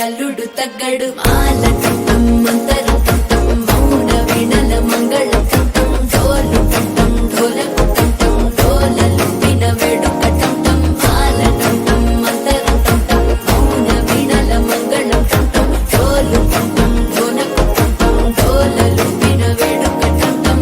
అల్లుడు తగ్గడు మాలకంఠం మంతరం కంఠం మౌన వీణల మంగళం కంఠం డోలు కంఠం ఢోలకు కంఠం డోలలు విన వేడుక కంఠం మాలకంఠం మంతరం కంఠం మౌన వీణల మంగళం కంఠం డోలు కంఠం ఢోలకు కంఠం డోలలు విన వేడుక కంఠం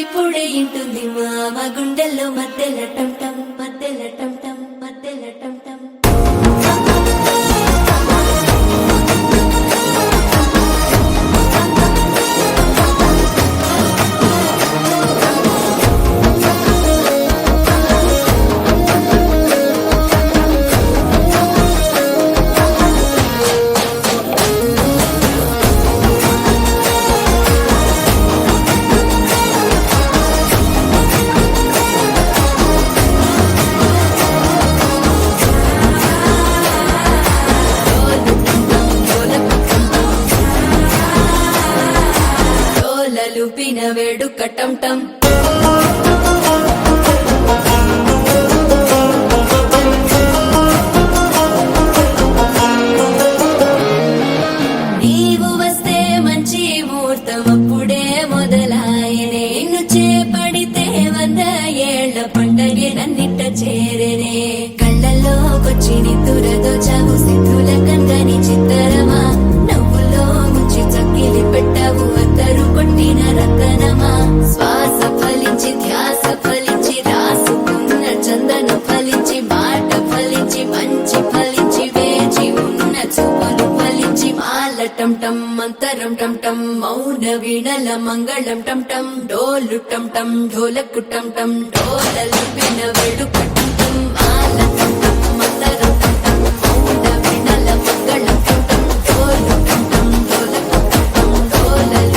పొడి ఇంటుంది మామ గుండెల్లో మధ్యల టంటం మధ్యల టంటం మధ్యల టంటం లుపిన వేడుక టంటం నీవు వస్తే మంచి ముహూర్తం అప్పుడే మొదలాయనే నిన్ను చేపడితే 100 ఏళ్ల పండగే నన్నిట్ట చేరేనే కళ్ళల్లోకొచ్చి నిద్దురదోచావు సిద్ధుల కందని చిత్తరమా నవ్వులో ముంచి చక్కిలి పెట్టావు అద్దరు కొట్టిన రతనమా శ్వాస ఫలించి ధ్యాస ఫలించి రాసుకున్న చందను ఫలించి మాట ఫలించి మంచి ఫలించి వేచి ఉన్న చూపులు ఫలించి మాల టంటం మంతరం టంటం మౌన వీణల మంగళం టంటం డోలు టంటం ఢోలకు టంటం డోలలు విన వేడుక టంటం మాల టంటం మంతరం టంటం మౌన వీణల మంగళం టంటం డోలు టంటం ఢోలకు టంటం డోలలు